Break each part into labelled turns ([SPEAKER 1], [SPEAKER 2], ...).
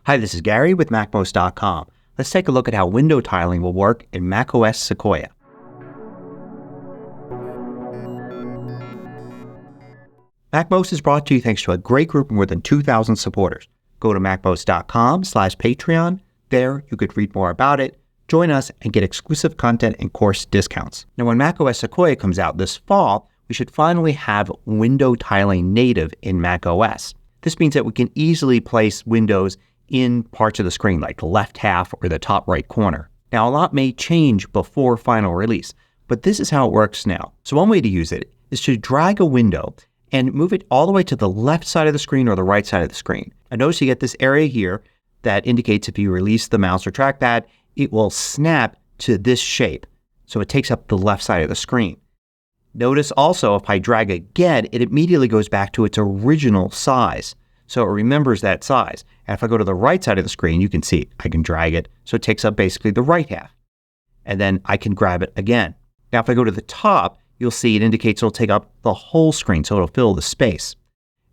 [SPEAKER 1] Hi, this is Gary with MACMOST.com. Let's take a look at how window tiling will work in macOS Sequoia. MACMOST is brought to you thanks to a great group of more than 2,000 supporters. Go to MACMOST.com/Patreon. There you could read more about it, join us, and get exclusive content and course discounts. Now, when macOS Sequoia comes out this fall, we should finally have window tiling native in macOS. This means that we can easily place windows in parts of the screen, like the left half or the top right corner. Now, a lot may change before final release, but this is how it works now. So one way to use it is to drag a window and move it all the way to the left side of the screen or the right side of the screen. And notice you get this area here that indicates if you release the mouse or trackpad, it will snap to this shape. So it takes up the left side of the screen. Notice also if I drag again, it immediately goes back to its original size. So it remembers that size. And if I go to the right side of the screen, you can see I can drag it so it takes up basically the right half. And then I can grab it again. Now if I go to the top, you'll see it indicates it'll take up the whole screen, so it'll fill the space.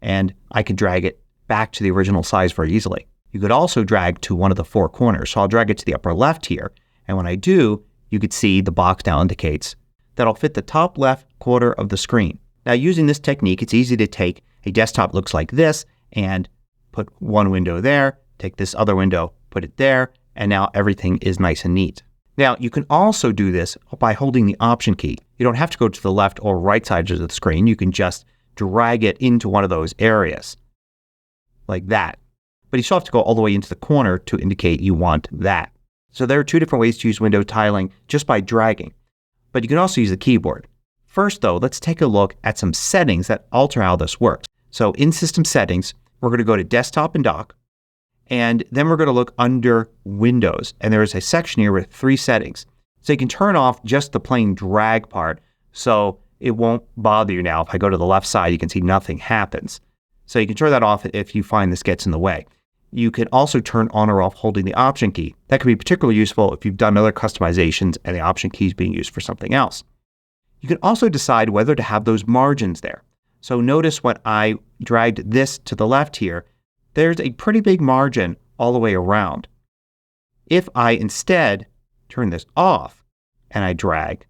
[SPEAKER 1] And I can drag it back to the original size very easily. You could also drag to one of the four corners. So I'll drag it to the upper left here. And when I do, you could see the box now indicates that I'll fit the top left quarter of the screen. Now using this technique, it's easy to take a desktop that looks like this and put one window there, take this other window, put it there, and now everything is nice and neat. Now you can also do this by holding the Option key. You don't have to go to the left or right sides of the screen. You can just drag it into one of those areas like that. But you still have to go all the way into the corner to indicate you want that. So there are two different ways to use window tiling just by dragging. But you can also use the keyboard. First though, let's take a look at some settings that alter how this works. So in System Settings, we're going to go to Desktop and Dock. And then we're going to look under Windows. And there is a section here with 3 settings. So you can turn off just the plain drag part so it won't bother you now. If I go to the left side, you can see nothing happens. So you can turn that off if you find this gets in the way. You can also turn on or off holding the Option key. That can be particularly useful if you've done other customizations and the Option key is being used for something else. You can also decide whether to have those margins there. So notice when I dragged this to the left here, there's a pretty big margin all the way around. If I instead turn this off and I drag,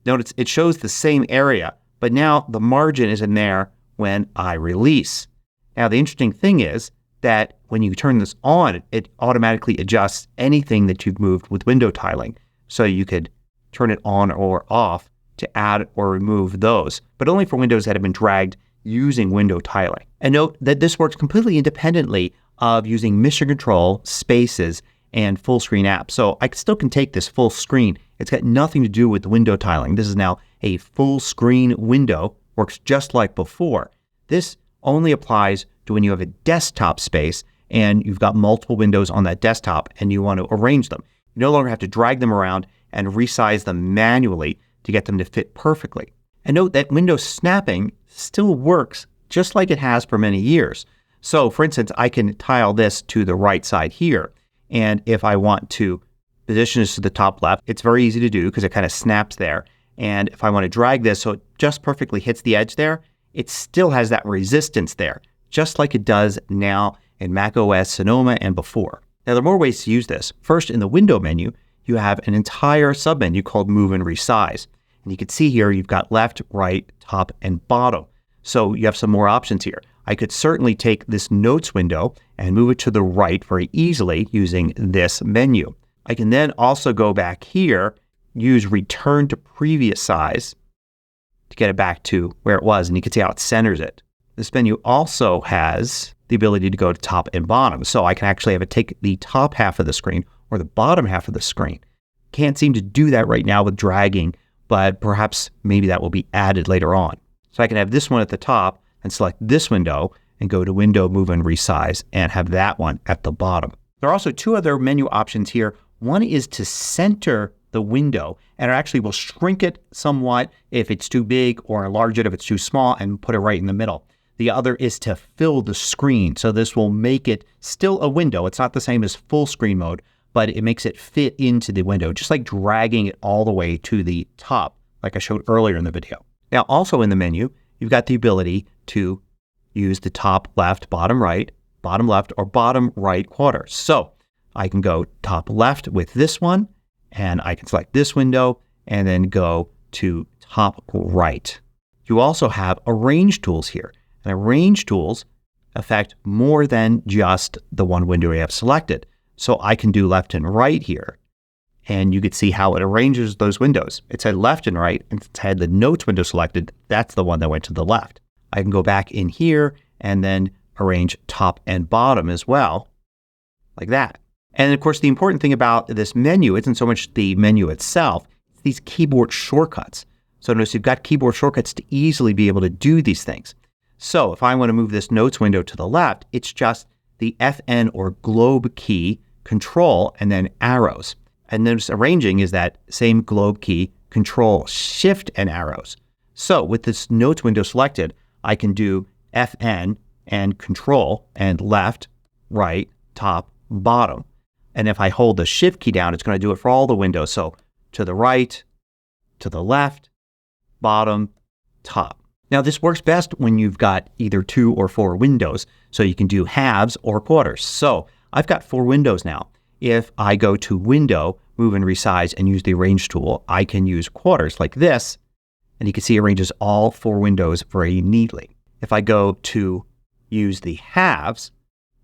[SPEAKER 1] notice it shows the same area, but now the margin is in there when I release. Now the interesting thing is that when you turn this on, it automatically adjusts anything that you've moved with window tiling. So you could turn it on or off to add or remove those, but only for windows that have been dragged using window tiling. And note that this works completely independently of using Mission Control, Spaces, and full screen apps. So I still can take this full screen. It's got nothing to do with window tiling. This is now a full screen window, works just like before. This only applies to when you have a desktop space and you've got multiple windows on that desktop and you want to arrange them. You no longer have to drag them around and resize them manually to get them to fit perfectly. And note that window snapping still works just like it has for many years. So for instance, I can tile this to the right side here. And if I want to position this to the top left, it's very easy to do because it kind of snaps there. And if I want to drag this so it just perfectly hits the edge there, it still has that resistance there, just like it does now in macOS Sonoma and before. Now there are more ways to use this. First, in the window menu, you have an entire submenu called Move and Resize. And you can see here you've got left, right, top, and bottom. So you have some more options here. I could certainly take this Notes window and move it to the right very easily using this menu. I can then also go back here, use Return to Previous Size to get it back to where it was, and you can see how it centers it. This menu also has the ability to go to top and bottom. So I can actually have it take the top half of the screen or the bottom half of the screen. Can't seem to do that right now with dragging, but perhaps maybe that will be added later on. So I can have this one at the top and select this window and go to Window, Move, and Resize and have that one at the bottom. There are also 2 other menu options here. One is to center the window and it actually will shrink it somewhat if it's too big or enlarge it if it's too small and put it right in the middle. The other is to fill the screen. So this will make it still a window. It's not the same as full screen mode, but it makes it fit into the window, just like dragging it all the way to the top, like I showed earlier in the video. Now also in the menu, you've got the ability to use the top left, bottom right, bottom left, or bottom right quarter. So I can go top left with this one, and I can select this window and then go to top right. You also have arrange tools here. And arrange tools affect more than just the one window you have selected. So I can do left and right here. And you can see how it arranges those windows. It said left and right, and it had the notes window selected. That's the one that went to the left. I can go back in here and then arrange top and bottom as well, like that. And of course, the important thing about this menu isn't so much the menu itself, it's these keyboard shortcuts. So notice you've got keyboard shortcuts to easily be able to do these things. So if I want to move this notes window to the left, it's just the FN or globe key, Control, and then arrows. And notice arranging is that same globe key, Control, Shift, and arrows. So with this notes window selected, I can do FN and Control and left, right, top, bottom. And if I hold the Shift key down, it's going to do it for all the windows. So to the right, to the left, bottom, top. Now this works best when you've got either 2 or 4 windows, so you can do halves or quarters. So I've got 4 windows now. If I go to Window, Move and Resize, and use the Arrange tool, I can use quarters like this, and you can see it arranges all 4 windows very neatly. If I go to use the halves,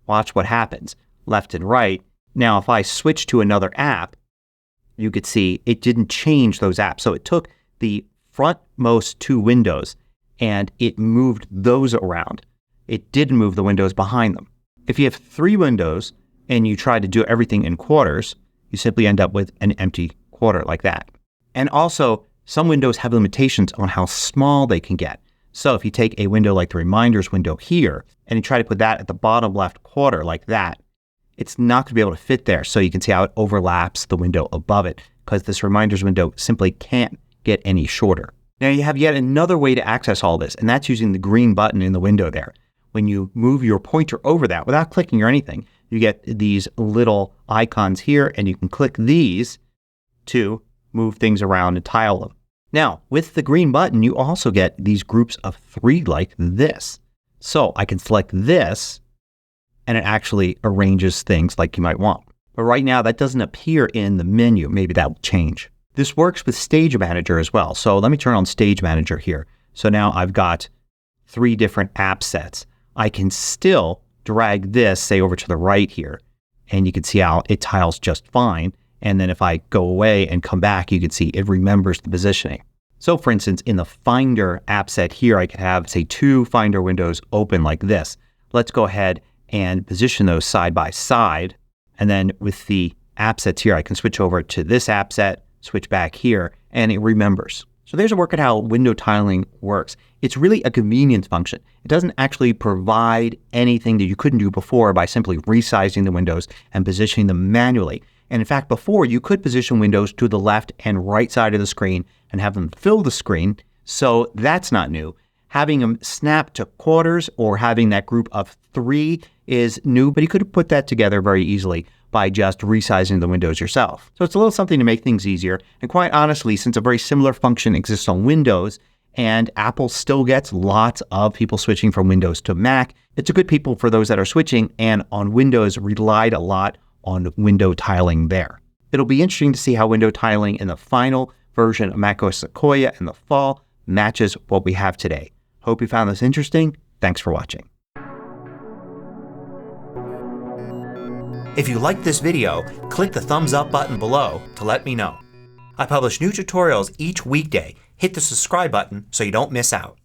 [SPEAKER 1] watch what happens. Left and right. Now if I switch to another app, you could see it didn't change those apps. So it took the frontmost 2 windows and it moved those around. It didn't move the windows behind them. If you have 3 windows and you try to do everything in quarters, you simply end up with an empty quarter like that. And also, some windows have limitations on how small they can get. So if you take a window like the reminders window here and you try to put that at the bottom left quarter like that, it's not going to be able to fit there. So you can see how it overlaps the window above it because this reminders window simply can't get any shorter. Now you have yet another way to access all this, and that's using the green button in the window there. When you move your pointer over that without clicking or anything, you get these little icons here, and you can click these to move things around and tile them. Now, with the green button, you also get these groups of 3 like this. So I can select this, and it actually arranges things like you might want. But right now, that doesn't appear in the menu. Maybe that will change. This works with Stage Manager as well. So let me turn on Stage Manager here. So now I've got 3 different app sets. I can still drag this, say, over to the right here, and you can see how it tiles just fine. And then if I go away and come back, you can see it remembers the positioning. So for instance, in the Finder app set here, I could have, say, 2 Finder windows open like this. Let's go ahead and position those side by side. And then with the app sets here, I can switch over to this app set, switch back here, and it remembers. So there's a look at how window tiling works. It's really a convenience function. It doesn't actually provide anything that you couldn't do before by simply resizing the windows and positioning them manually. And in fact, before you could position windows to the left and right side of the screen and have them fill the screen. So that's not new. Having them snap to quarters or having that group of 3 is new, but you could have put that together very easily by just resizing the windows yourself. So it's a little something to make things easier. And quite honestly, since a very similar function exists on Windows and Apple still gets lots of people switching from Windows to Mac, it's a good people for those that are switching, and on Windows relied a lot on window tiling there. It'll be interesting to see how window tiling in the final version of macOS Sequoia in the fall matches what we have today. Hope you found this interesting. Thanks for watching. If you liked this video, click the thumbs up button below to let me know. I publish new tutorials each weekday. Hit the subscribe button so you don't miss out.